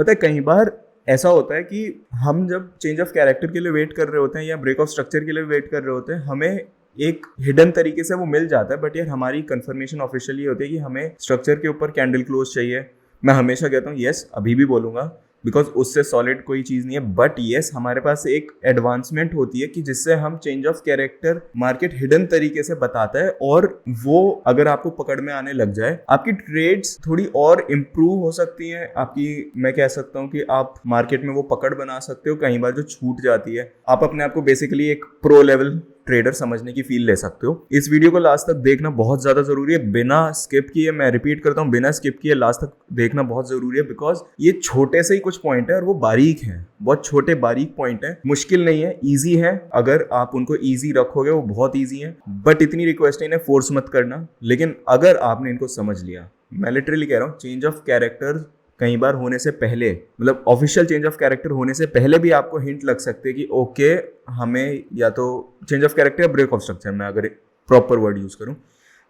पता है कई बार ऐसा होता है कि हम जब चेंज ऑफ कैरेक्टर के लिए वेट कर रहे होते हैं या ब्रेक ऑफ स्ट्रक्चर के लिए वेट कर रहे होते हैं, हमें एक हिडन तरीके से वो मिल जाता है, बट यार हमारी कंफर्मेशन ऑफिशियली होती है कि हमें स्ट्रक्चर के ऊपर कैंडल क्लोज चाहिए। मैं हमेशा कहता हूँ यस, अभी भी बोलूंगा, बिकॉज उससे सॉलिड कोई चीज़ नहीं है, बट येस हमारे पास एक एडवांसमेंट होती है कि जिससे हम change of character market hidden तरीके से बताता है, और वो अगर आपको पकड़ में आने लग जाए, आपकी ट्रेड्स थोड़ी और इम्प्रूव हो सकती हैं आपकी। मैं कह सकता हूँ कि आप मार्केट में वो पकड़ बना सकते हो कई बार जो छूट जाती है। आप अपने आप को बेसिकली एक प्रो लेवल ट्रेडर समझने की फील ले सकते हो। इस वीडियो को लास्ट तक देखना बहुत ज्यादा जरूरी है, बिना स्किप किए, मैं रिपीट करता हूँ, बिना स्किप किए लास्ट तक देखना बहुत जरूरी है, बिकॉज ये छोटे से ही कुछ पॉइंट है और वो बारीक है, बहुत छोटे बारीक पॉइंट है, मुश्किल नहीं है, इजी है। अगर आप उनको इजी रखोगे वो बहुत इजी है, बट इतनी रिक्वेस्ट है इन्हें फोर्स मत करना। लेकिन अगर आपने इनको समझ लिया, मैं लिटरली कह रहा हूँ, चेंज ऑफ कैरेक्टर कई बार होने से पहले, मतलब ऑफिशियल चेंज ऑफ कैरेक्टर होने से पहले भी आपको हिंट लग सकते हैं कि ओके हमें या तो चेंज ऑफ कैरेक्टर या ब्रेक ऑफ स्ट्रक्चर, मैं अगर प्रॉपर वर्ड यूज करूं,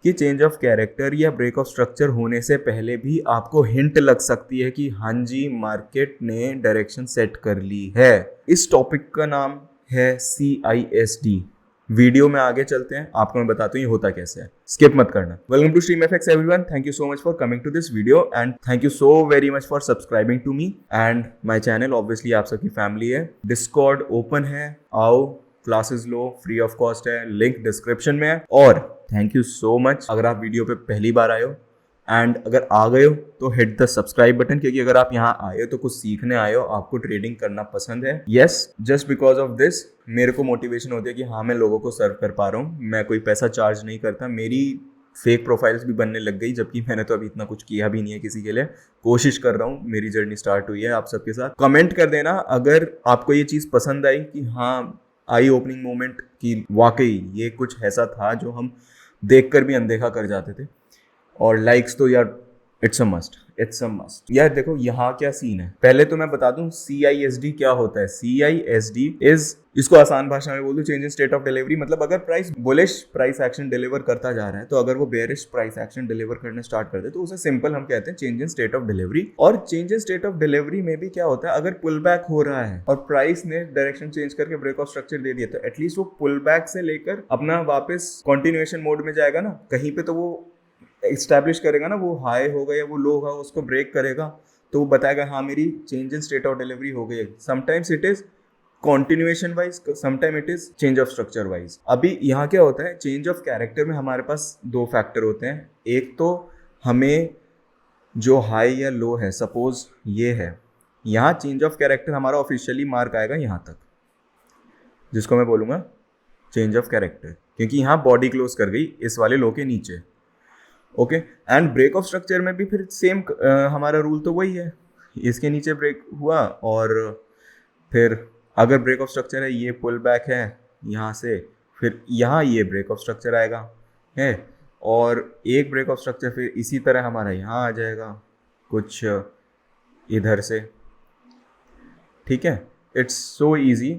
कि चेंज ऑफ कैरेक्टर या ब्रेक ऑफ स्ट्रक्चर होने से पहले भी आपको हिंट लग सकती है कि हाँ जी मार्केट ने डायरेक्शन सेट कर ली है। इस टॉपिक का नाम है CISD। वीडियो में आगे चलते हैं, आपको मैं बताता हूँ ये होता कैसे है, स्किप मत करना। Welcome to Stream FX everyone, thank you so much for coming to this video and thank you so very much for subscribing to me and my channel. Obviously आप सबकी फैमिली है, डिस्कॉर्ड ओपन है, आओ, classes लो, free of cost है, link description में है। और थैंक यू सो मच अगर आप वीडियो पे पहली बार आए हो, एंड अगर आ गए हो तो हिट द सब्सक्राइब बटन, क्योंकि अगर आप यहाँ आए हो तो कुछ सीखने आए हो, आपको ट्रेडिंग करना पसंद है। Yes, just because of this मेरे को मोटिवेशन होती है कि हाँ मैं लोगों को सर्व कर पा रहा हूँ, मैं कोई पैसा चार्ज नहीं करता। मेरी फेक प्रोफाइल्स भी बनने लग गई, जबकि मैंने तो अभी इतना कुछ किया भी नहीं है किसी के लिए। कोशिश कर रहा हूँ, मेरी जर्नी स्टार्ट हुई है आप सबके साथ। कमेंट कर देना अगर आपको ये चीज़ पसंद आई कि हाँ आई ओपनिंग मोमेंट की वाकई ये कुछ ऐसा था जो हम देखकर भी अनदेखा कर जाते थे। और लाइक्स तो यार it's a must, it's a must. यार देखो यहाँ क्या सीन है, पहले तो मैं बता दूं CISD क्या होता है। CISD इज, इसको आसान भाषा में बोल दूं, change in state of delivery. मतलब अगर price bullish price action deliver करता जा रहा है, तो अगर वो बेरिश प्राइस एक्शन डिलीवर करने स्टार्ट कर दे तो उसे सिंपल हम कहते हैं change in state of delivery. और change in state of delivery में भी क्या होता है, अगर पुल बैक हो रहा है और प्राइस ने डायरेक्शन चेंज करके ब्रेक ऑफ स्ट्रक्चर दे दिया, तो एटलीस्ट वो पुल बैक से लेकर अपना वापस कॉन्टिन्यूएशन मोड में जाएगा ना, कहीं पे तो वो एस्टैब्लिश करेगा ना, वो हाई होगा या वो लो होगा, उसको ब्रेक करेगा तो वो बताएगा हाँ मेरी change in state of delivery हो गई है। Sometimes it is continuation wise, sometime it is change of structure wise. अभी यहाँ क्या होता है, चेंज ऑफ कैरेक्टर में हमारे पास दो फैक्टर होते हैं। एक तो हमें जो हाई या लो है, सपोज ये है, यहाँ चेंज ऑफ कैरेक्टर हमारा ऑफिशियली मार्क आएगा यहाँ तक, जिसको मैं बोलूँगा चेंज ऑफ कैरेक्टर, क्योंकि यहाँ बॉडी क्लोज कर गई इस वाले लो के नीचे। Okay, and break of structure में भी फिर सेम हमारा रूल तो वही है, इसके नीचे ब्रेक हुआ और फिर अगर ब्रेक ऑफ स्ट्रक्चर है, ये पुल बैक है यहाँ से, फिर यहाँ ये ब्रेक ऑफ स्ट्रक्चर आएगा है, और एक ब्रेक ऑफ स्ट्रक्चर फिर इसी तरह हमारा यहाँ आ जाएगा कुछ इधर से। ठीक है, इट्स सो ईजी,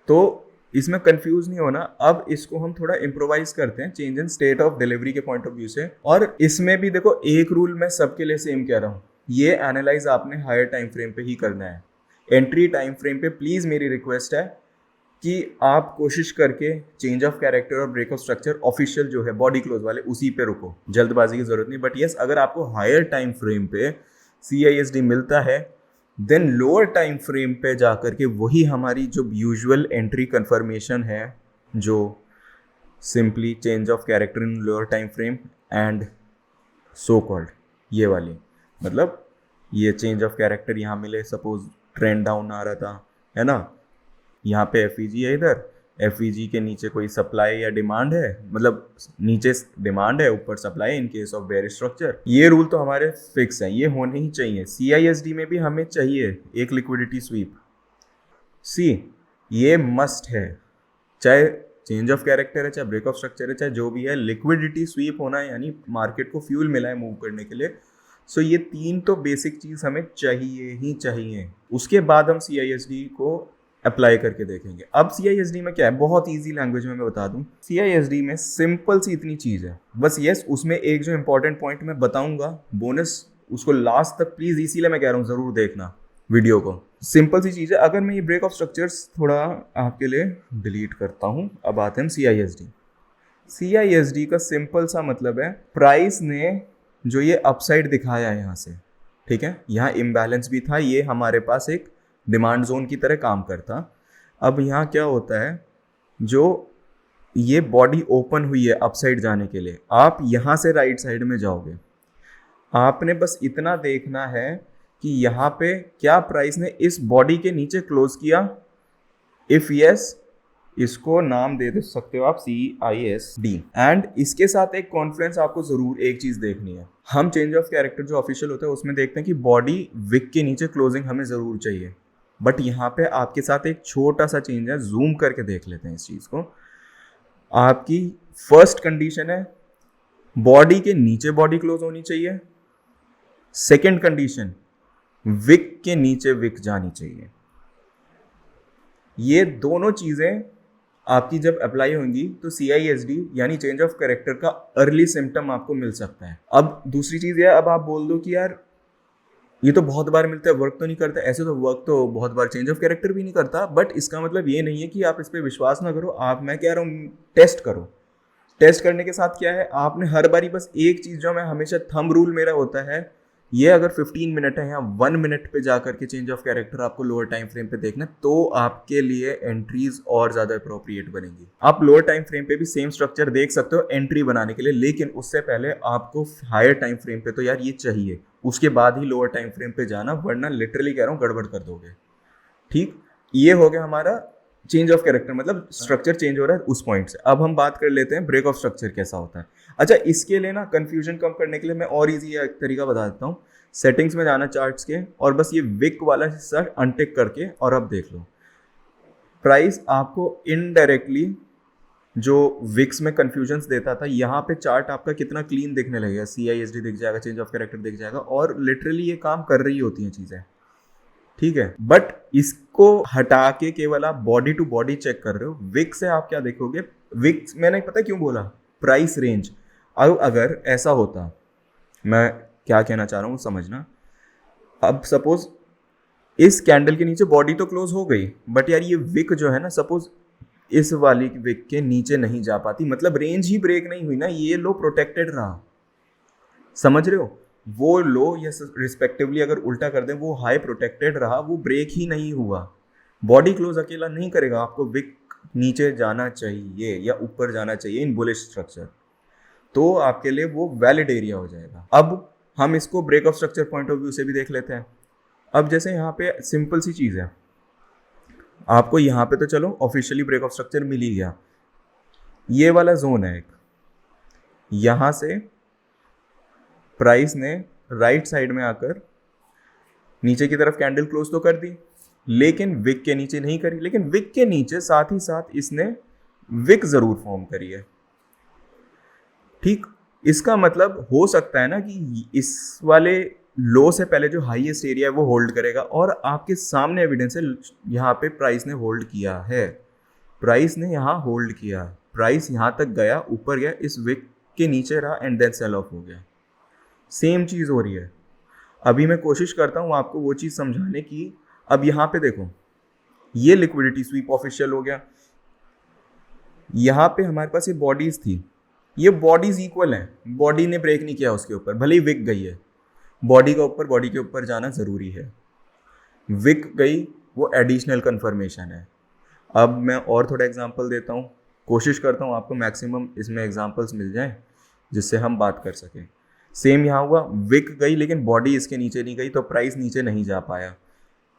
तो इसमें कंफ्यूज नहीं होना। अब इसको हम थोड़ा इम्प्रोवाइज करते हैं change in state of delivery के पॉइंट ऑफ व्यू से। और इसमें भी देखो एक रूल मैं सबके लिए सेम कह रहा हूँ, ये एनालाइज आपने हायर टाइम फ्रेम पे ही करना है। एंट्री टाइम फ्रेम पे प्लीज मेरी रिक्वेस्ट है कि आप कोशिश करके चेंज ऑफ कैरेक्टर और ब्रेक ऑफ स्ट्रक्चर ऑफिशियल जो है बॉडी क्लोज वाले, उसी पे रुको, जल्दबाजी की जरूरत नहीं। बट यस, अगर आपको हायर टाइम फ्रेम पे CISD मिलता है, देन लोअर टाइम फ्रेम पे जाकर के वही हमारी जो यूजुअल एंट्री कंफर्मेशन है, जो simply change of character in lower time frame and so called ये वाली, मतलब ये चेंज ऑफ कैरेक्टर यहाँ मिले, सपोज ट्रेंड डाउन आ रहा था, है ना, यहाँ पे FEG है, इधर FEG के नीचे कोई सप्लाई या डिमांड है, मतलब नीचे डिमांड है ऊपर supply in case of bearish structure. ये रूल तो हमारे फिक्स हैं, ये होने ही चाहिए। CISD में भी हमें चाहिए एक लिक्विडिटी स्वीप, ये मस्ट है, चाहे चेंज ऑफ कैरेक्टर है, चाहे ब्रेक ऑफ स्ट्रक्चर है, चाहे जो भी है, लिक्विडिटी स्वीप होना है, यानी मार्केट को फ्यूल मिला है मूव करने के लिए। सो ये तीन तो बेसिक चीज हमें चाहिए ही चाहिए। उसके बाद हम CISD को अप्लाई करके देखेंगे। अब CISD में क्या है, बहुत इजी लैंग्वेज में मैं बता दूं, CISD में सिंपल सी इतनी चीज है बस। यस, उसमें एक जो इंपॉर्टेंट पॉइंट मैं बताऊंगा, बोनस उसको लास्ट तक प्लीज़, इसीलिए मैं कह रहा हूँ ज़रूर देखना वीडियो को। सिंपल सी चीज़ है। अगर मैं ये ब्रेक ऑफ स्ट्रक्चर्स थोड़ा आपके लिए डिलीट करता हूँ, अब आते हैं CISD। CISD का सिंपल सा मतलब है, प्राइस ने जो ये अपसाइड दिखाया है यहाँ से, ठीक है, यहाँ इम्बैलेंस भी था, ये हमारे पास एक डिमांड जोन की तरह काम करता। अब यहाँ क्या होता है, जो ये बॉडी ओपन हुई है अपसाइड जाने के लिए, आप यहाँ से राइट साइड में जाओगे, आपने बस इतना देखना है कि यहाँ पे क्या प्राइस ने इस बॉडी के नीचे क्लोज किया। इफ यस, इसको नाम दे सकते हो आप CISD। एंड इसके साथ एक कॉन्फ्रेंस आपको जरूर एक चीज देखनी है। हम चेंज ऑफ कैरेक्टर जो ऑफिशियल होता है उसमें देखते हैं कि बॉडी विक के नीचे क्लोजिंग हमें जरूर चाहिए, बट यहाँ पे आपके साथ एक छोटा सा चेंज है, जूम करके देख लेते हैं इस चीज को। आपकी फर्स्ट कंडीशन है बॉडी के नीचे बॉडी क्लोज होनी चाहिए। सेकेंड कंडीशन, विक के नीचे विक जानी चाहिए। ये दोनों चीजें आपकी जब अप्लाई होंगी तो CISD यानी चेंज ऑफ कैरेक्टर का अर्ली सिम्टम आपको मिल सकता है। अब दूसरी चीज है, अब आप बोल दो कि यार ये तो बहुत बार मिलता है, वर्क तो नहीं करता। ऐसे तो वर्क तो बहुत बार चेंज ऑफ कैरेक्टर भी नहीं करता, बट इसका मतलब ये नहीं है कि आप इस पर विश्वास ना करो। आप, मैं कह रहा हूँ, टेस्ट करो। टेस्ट करने के साथ क्या है, आपने हर बारी बस एक चीज, जो मैं हमेशा थंब रूल मेरा होता है, ये अगर 15 मिनट है या 1 मिनट पे जाकर के चेंज ऑफ कैरेक्टर आपको लोअर टाइम फ्रेम पे देखना, तो आपके लिए एंट्रीज और ज़्यादा अप्रोप्रिएट बनेंगी। आप लोअर टाइम फ्रेम पे भी सेम स्ट्रक्चर देख सकते हो एंट्री बनाने के लिए, लेकिन उससे पहले आपको हायर टाइम फ्रेम पे तो यार ये चाहिए, उसके बाद ही लोअर टाइम फ्रेम पे जाना, वरना लिटरली कह रहा हूँ गड़बड़ कर दोगे। ठीक, ये हो गया हमारा चेंज ऑफ कैरेक्टर, मतलब स्ट्रक्चर चेंज हो रहा है उस पॉइंट से। अब हम बात कर लेते हैं ब्रेक ऑफ स्ट्रक्चर कैसा होता है। अच्छा, इसके लिए ना कंफ्यूजन कम करने के लिए मैं और इजी एक तरीका बता देता हूँ। सेटिंग्स में जाना चार्ट्स के, और बस ये विक वाला हिस्सा अनटिक करके, और अब देख लो प्राइस आपको इनडायरेक्टली जो विक्स में कंफ्यूजन्स देता था, यहाँ पे चार्ट आपका कितना क्लीन दिखने लगेगा। CISD दिख जाएगा, चेंज ऑफ कैरेक्टर दिख जाएगा, और लिटरली ये काम कर रही होती हैं चीज़ें, ठीक है। बट इसको हटा के केवल आप बॉडी टू बॉडी चेक कर रहे हो। विक से आप क्या देखोगे, विक्स मैंने पता क्यों बोला, प्राइस रेंज। अब अगर ऐसा होता, मैं क्या कहना चाह रहा हूँ समझना। अब सपोज इस कैंडल के नीचे बॉडी तो क्लोज हो गई, बट यार ये विक जो है ना, सपोज इस वाली विक के नीचे नहीं जा पाती, मतलब रेंज ही ब्रेक नहीं हुई ना, ये लो प्रोटेक्टेड रहा, समझ रहे हो। वो लो या रिस्पेक्टिवली अगर उल्टा कर दें, वो हाई प्रोटेक्टेड रहा, वो ब्रेक ही नहीं हुआ। बॉडी क्लोज अकेला नहीं करेगा, आपको विक नीचे जाना चाहिए या ऊपर जाना चाहिए इन बुलिश स्ट्रक्चर, तो आपके लिए वो वैलिड एरिया हो जाएगा। अब हम इसको break of structure point of view से भी देख लेते हैं। अब जैसे यहाँ पे सिंपल सी चीज़ है, आपको यहाँ पे तो चलो ऑफिशियली ब्रेक ऑफ स्ट्रक्चर मिल ही गया। ये वाला जोन है एक, यहाँ से प्राइस ने राइट साइड में आकर नीचे की तरफ कैंडल क्लोज तो कर दी, लेकिन विक के नीचे नहीं करी। लेकिन विक के नीचे साथ ही साथ इसने विक जरूर फॉर्म करी है, ठीक। इसका मतलब हो सकता है ना कि इस वाले लो से पहले जो हाईएस्ट एरिया है वो होल्ड करेगा, और आपके सामने एविडेंस है यहाँ पे प्राइस ने होल्ड किया है, प्राइस ने यहाँ होल्ड किया, प्राइस यहाँ तक गया, ऊपर गया, इस विक के नीचे रहा, एंड देन सेल ऑफ हो गया। सेम चीज़ हो रही है। अभी मैं कोशिश करता हूँ आपको वो चीज़ समझाने की। अब यहाँ पे देखो, ये लिक्विडिटी स्वीप ऑफिशियल हो गया, यहाँ पे हमारे पास ये बॉडीज थी, ये बॉडीज इक्वल हैं, बॉडी ने ब्रेक नहीं किया उसके ऊपर, भले ही विक गई है, बॉडी का ऊपर बॉडी के ऊपर जाना ज़रूरी है। विक गई वो एडिशनल कंफर्मेशन है। अब मैं और थोड़ा एग्जांपल देता हूँ, कोशिश करता हूँ आपको मैक्सिमम इसमें एग्जांपल्स मिल जाएं जिससे हम बात कर सकें। सेम यहाँ हुआ, विक गई लेकिन बॉडी इसके नीचे नहीं गई, तो प्राइस नीचे नहीं जा पाया।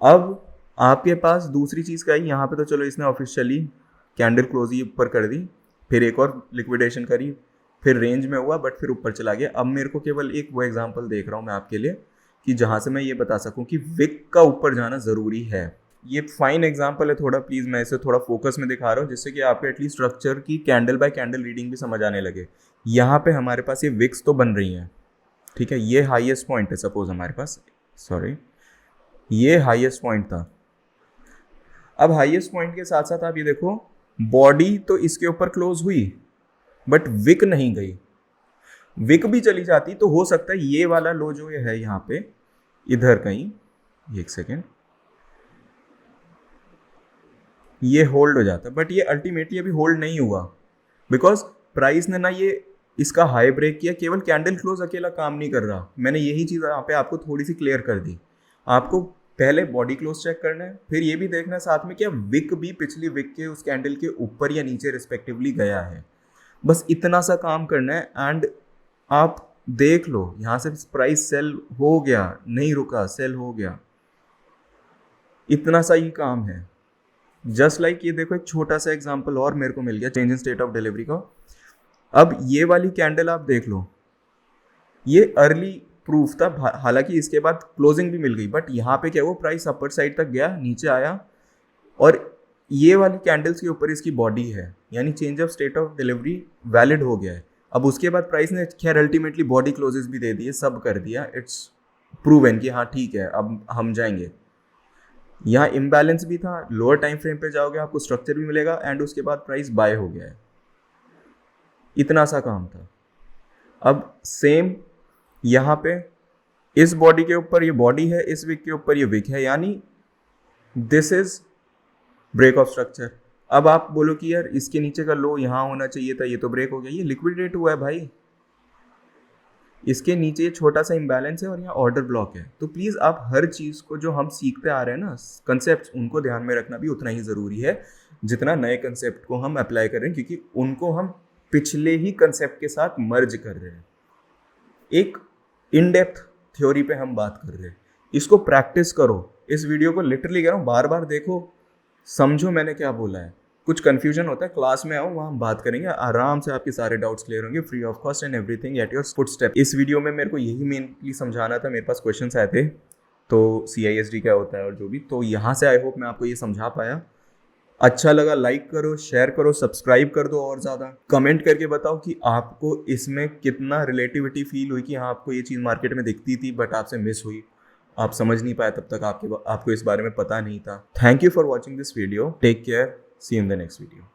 अब आपके पास दूसरी चीज़ का ही, यहाँ पे तो चलो इसने ऑफिशियली कैंडल क्लोज ही ऊपर कर दी, फिर एक और लिक्विडेशन करी, फिर रेंज में हुआ, बट फिर ऊपर चला गया। अब मेरे को केवल एक वो एग्जांपल देख रहा हूँ मैं आपके लिए कि जहाँ से मैं ये बता सकूँ कि विक का ऊपर जाना ज़रूरी है। ये फाइन एग्जांपल है थोड़ा, प्लीज़ मैं इसे थोड़ा फोकस में दिखा रहा हूँ जिससे कि आपको एटलीस्ट स्ट्रक्चर की कैंडल बाय कैंडल रीडिंग भी समझ आने लगे। यहाँ पे हमारे पास ये विक्स तो बन रही हैं, ठीक है, ये हाईएस्ट पॉइंट है सपोज हमारे पास, सॉरी ये हाईएस्ट पॉइंट था। अब हाईएस्ट पॉइंट के साथ साथ आप ये देखो, बॉडी तो इसके ऊपर क्लोज हुई बट विक नहीं गई। विक भी चली जाती तो हो सकता है ये वाला लो जो ये है यहाँ पे इधर कहीं, एक सेकेंड, ये होल्ड हो जाता, बट ये अल्टीमेटली अभी होल्ड नहीं हुआ बिकॉज प्राइस ने ना ये इसका हाई ब्रेक किया, केवल कैंडल क्लोज अकेला काम नहीं कर रहा। मैंने यही चीज़ यहाँ पे आपको थोड़ी सी क्लियर कर दी। आपको पहले बॉडी क्लोज चेक करना है, फिर ये भी देखना है साथ में क्या विक भी पिछली विक के उस कैंडल के ऊपर या नीचे रिस्पेक्टिवली गया है। बस इतना सा काम करना है एंड आप देख लो यहाँ से प्राइस सेल हो गया, नहीं रुका, सेल हो गया, इतना सा ही काम है। जस्ट लाइक ये देखो एक छोटा सा एग्जांपल और मेरे को मिल गया change in state of delivery का। अब ये वाली कैंडल आप देख लो, ये अर्ली प्रूफ था, हालांकि इसके बाद क्लोजिंग भी मिल गई, बट यहाँ पे क्या वो प्राइस अपर साइड तक गया, नीचे आया और ये वाली कैंडल्स के ऊपर इसकी बॉडी है, यानी change of state of delivery valid हो गया है। अब उसके बाद प्राइस ने खैर अल्टीमेटली बॉडी क्लोजेस भी दे दिए, सब कर दिया, इट्स प्रूवन कि हाँ ठीक है अब हम जाएंगे। यहाँ इम्बैलेंस भी था, लोअर टाइम फ्रेम पे जाओगे आपको स्ट्रक्चर भी मिलेगा एंड उसके बाद प्राइस बाय हो गया है, इतना सा काम था। अब सेम यहाँ पे इस बॉडी के ऊपर ये बॉडी है, इस विक के ऊपर ये विक है, यानी this is break of structure. अब आप बोलो कि यार इसके नीचे का लो यहाँ होना चाहिए था, ये तो ब्रेक हो गया, ये लिक्विडेट हुआ है भाई, इसके नीचे ये छोटा सा इम्बैलेंस है और यहाँ ऑर्डर ब्लॉक है। तो प्लीज़ आप हर चीज़ को जो हम सीखते आ रहे हैं ना कंसेप्ट, उनको ध्यान में रखना भी उतना ही ज़रूरी है जितना नए कंसेप्ट को हम अप्लाई कर रहे हैं, क्योंकि उनको हम पिछले ही कंसेप्ट के साथ मर्ज कर रहे हैं। एक इन डेप्थ थ्योरी पे हम बात कर रहे हैं, इसको प्रैक्टिस करो। इस वीडियो को लिटरली कह रहा हूँ, बार बार देखो, समझो मैंने क्या बोला है। कुछ कंफ्यूजन होता है क्लास में आओ, वहाँ हम बात करेंगे, आराम से आपके सारे डाउट्स क्लियर होंगे, free of cost and everything at your footstep. इस वीडियो में मेरे को यही मेनली समझाना था, मेरे पास क्वेश्चंस आए थे तो CISD क्या होता है और जो भी, तो यहाँ से आई होप मैं आपको ये समझा पाया। अच्छा लगा लाइक करो, शेयर करो, सब्सक्राइब कर दो और ज़्यादा कमेंट करके बताओ कि आपको इसमें कितना रिलेटिविटी फील हुई, कि हाँ आपको ये चीज़ मार्केट में दिखती थी बट आपसे मिस हुई, आप समझ नहीं पाए, तब तक आपको इस बारे में पता नहीं था। Thank you for watching this video, take care, see you in the next video.